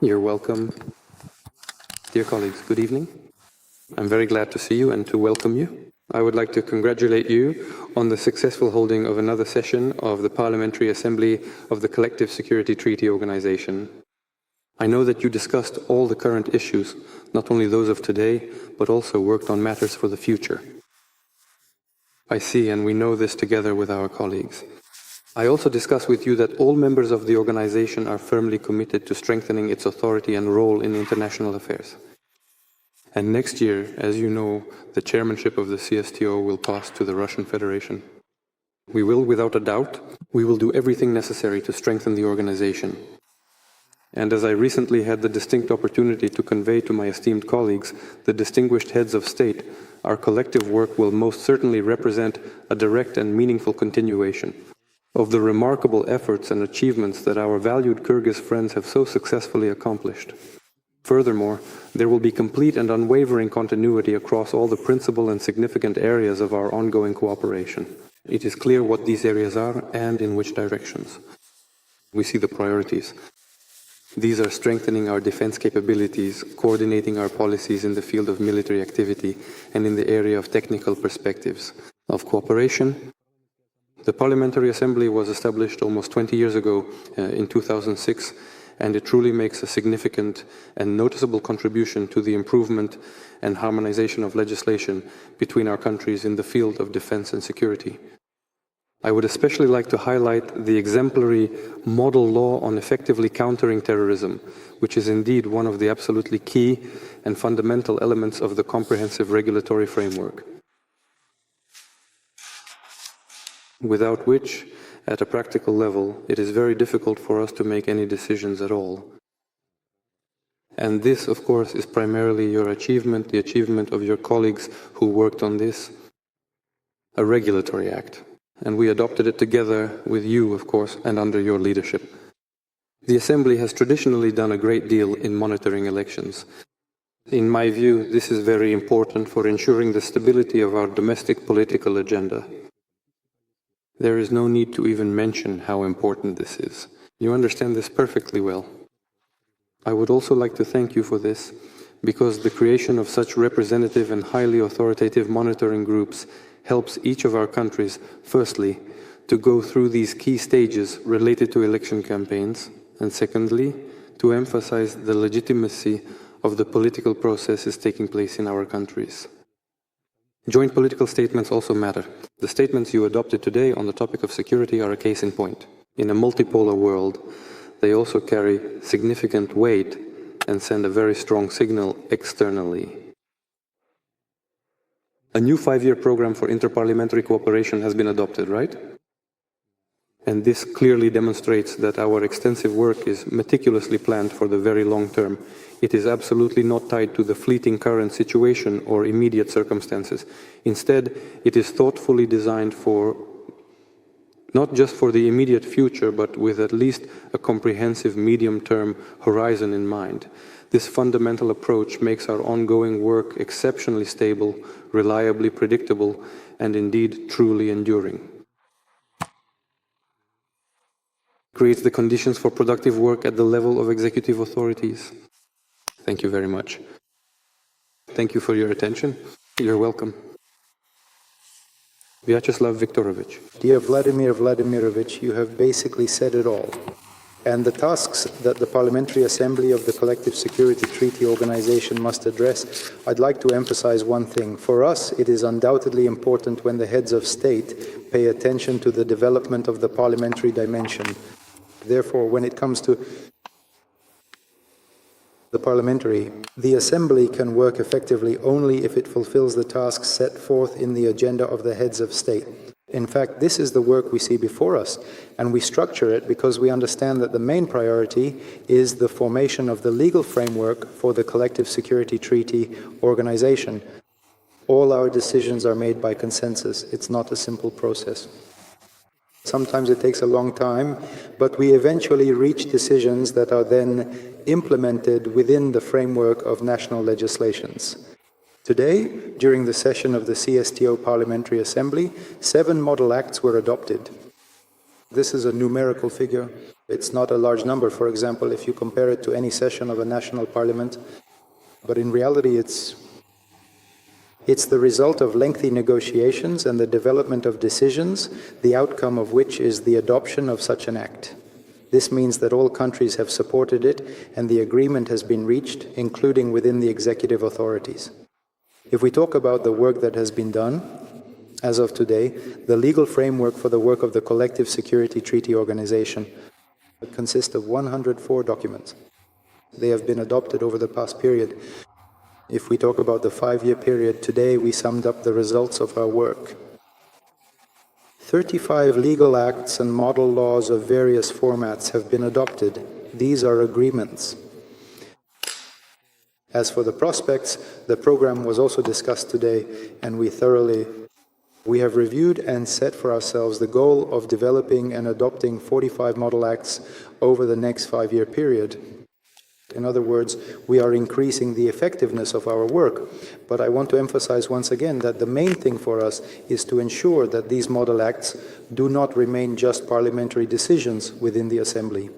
You're welcome. Dear colleagues, good evening. I'm very glad to see you and to welcome you. I would like to congratulate you on the successful holding of another session of the Parliamentary Assembly of the Collective Security Treaty Organization. I know that you discussed all the current issues, not only those of today, but also worked on matters for the future. I see, and we know this together with our colleagues. I also discuss with you that all members of the organization are firmly committed to strengthening its authority and role in international affairs. And next year, as you know, the chairmanship of the CSTO will pass to the Russian Federation. We will, without a doubt, do everything necessary to strengthen the organization. And as I recently had the distinct opportunity to convey to my esteemed colleagues, the distinguished heads of state, our collective work will most certainly represent a direct and meaningful continuation of the remarkable efforts and achievements that our valued Kyrgyz friends have so successfully accomplished. Furthermore, there will be complete and unwavering continuity across all the principal and significant areas of our ongoing cooperation. It is clear what these areas are and in which directions. We see the priorities. These are strengthening our defense capabilities, coordinating our policies in the field of military activity and in the area of technical perspectives of cooperation. The Parliamentary Assembly was established almost 20 years ago in 2006, and it truly makes a significant and noticeable contribution to the improvement and harmonization of legislation between our countries in the field of defense and security. I would especially like to highlight the exemplary model law on effectively countering terrorism, which is indeed one of the absolutely key and fundamental elements of the comprehensive regulatory framework, without which, at a practical level, it is very difficult for us to make any decisions at all. And this, of course, is primarily your achievement, the achievement of your colleagues who worked on this, a regulatory act. And we adopted it together with you, of course, and under your leadership. The Assembly has traditionally done a great deal in monitoring elections. In my view, this is very important for ensuring the stability of our domestic political agenda. There is no need to even mention how important this is. You understand this perfectly well. I would also like to thank you for this, because the creation of such representative and highly authoritative monitoring groups helps each of our countries, firstly, to go through these key stages related to election campaigns, and secondly, to emphasize the legitimacy of the political processes taking place in our countries. Joint political statements also matter. The statements you adopted today on the topic of security are a case in point. In a multipolar world, they also carry significant weight and send a very strong signal externally. A new 5-year program for interparliamentary cooperation has been adopted, right? And this clearly demonstrates that our extensive work is meticulously planned for the very long term. It is absolutely not tied to the fleeting current situation or immediate circumstances. Instead, it is thoughtfully designed for not just for the immediate future, but with at least a comprehensive medium-term horizon in mind. This fundamental approach makes our ongoing work exceptionally stable, reliably predictable, and indeed truly enduring. Creates the conditions for productive work at the level of executive authorities. Thank you very much. Thank you for your attention. You're welcome. Vyacheslav Viktorovich. Dear Vladimir Vladimirovich, you have basically said it all. And the tasks that the Parliamentary Assembly of the Collective Security Treaty Organization must address, I'd like to emphasize one thing. For us, it is undoubtedly important when the heads of state pay attention to the development of the parliamentary dimension. Therefore, when it comes to the Assembly can work effectively only if it fulfills the tasks set forth in the agenda of the heads of state. In fact, this is the work we see before us, and we structure it because we understand that the main priority is the formation of the legal framework for the Collective Security Treaty Organization. All our decisions are made by consensus. It's not a simple process. Sometimes it takes a long time, but we eventually reach decisions that are then implemented within the framework of national legislations. Today, during the session of the CSTO Parliamentary Assembly, 7 model acts were adopted. This is a numerical figure. It's not a large number, for example, if you compare it to any session of a national parliament, but in reality it's the result of lengthy negotiations and the development of decisions, the outcome of which is the adoption of such an act. This means that all countries have supported it and the agreement has been reached, including within the executive authorities. If we talk about the work that has been done, as of today, the legal framework for the work of the Collective Security Treaty Organization consists of 104 documents. They have been adopted over the past period. If we talk about the 5-year period, today we summed up the results of our work. 35 legal acts and model laws of various formats have been adopted. These are agreements. As for the prospects, the program was also discussed today, and we have reviewed and set for ourselves the goal of developing and adopting 45 model acts over the next 5-year period. In other words, we are increasing the effectiveness of our work. But I want to emphasize once again that the main thing for us is to ensure that these model acts do not remain just parliamentary decisions within the Assembly.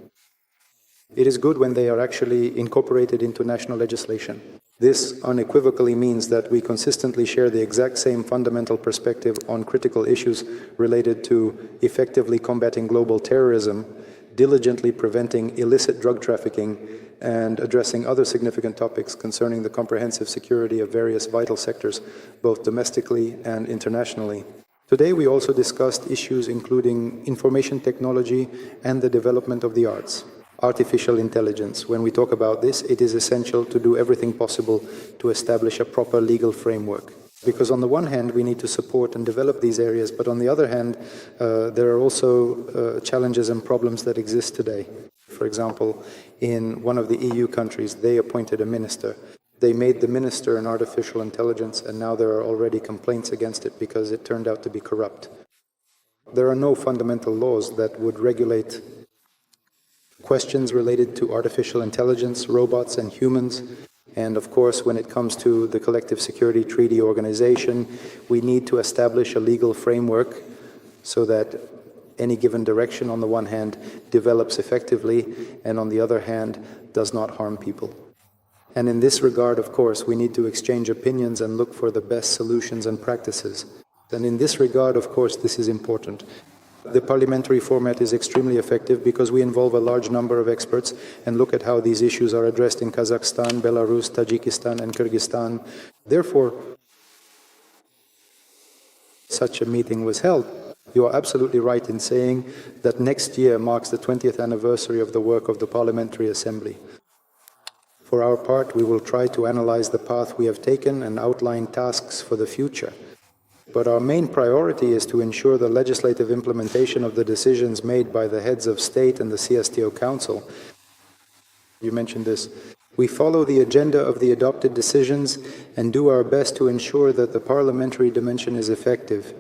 It is good when they are actually incorporated into national legislation. This unequivocally means that we consistently share the exact same fundamental perspective on critical issues related to effectively combating global terrorism, diligently preventing illicit drug trafficking, and addressing other significant topics concerning the comprehensive security of various vital sectors, both domestically and internationally. Today we also discussed issues including information technology and the development of the arts. Artificial intelligence. When we talk about this, it is essential to do everything possible to establish a proper legal framework. Because on the one hand, we need to support and develop these areas, but on the other hand, there are also challenges and problems that exist today. For example, in one of the EU countries, they appointed a minister. They made the minister an artificial intelligence, and now there are already complaints against it because it turned out to be corrupt. There are no fundamental laws that would regulate questions related to artificial intelligence, robots and humans. And of course, when it comes to the Collective Security Treaty Organization, we need to establish a legal framework so that any given direction, on the one hand, develops effectively, and on the other hand, does not harm people. And in this regard, of course, we need to exchange opinions and look for the best solutions and practices. And in this regard, of course, this is important. The parliamentary format is extremely effective because we involve a large number of experts and look at how these issues are addressed in Kazakhstan, Belarus, Tajikistan, and Kyrgyzstan. Therefore, such a meeting was held. You are absolutely right in saying that next year marks the 20th anniversary of the work of the Parliamentary Assembly. For our part, we will try to analyze the path we have taken and outline tasks for the future. But our main priority is to ensure the legislative implementation of the decisions made by the heads of state and the CSTO Council. You mentioned this. We follow the agenda of the adopted decisions and do our best to ensure that the parliamentary dimension is effective.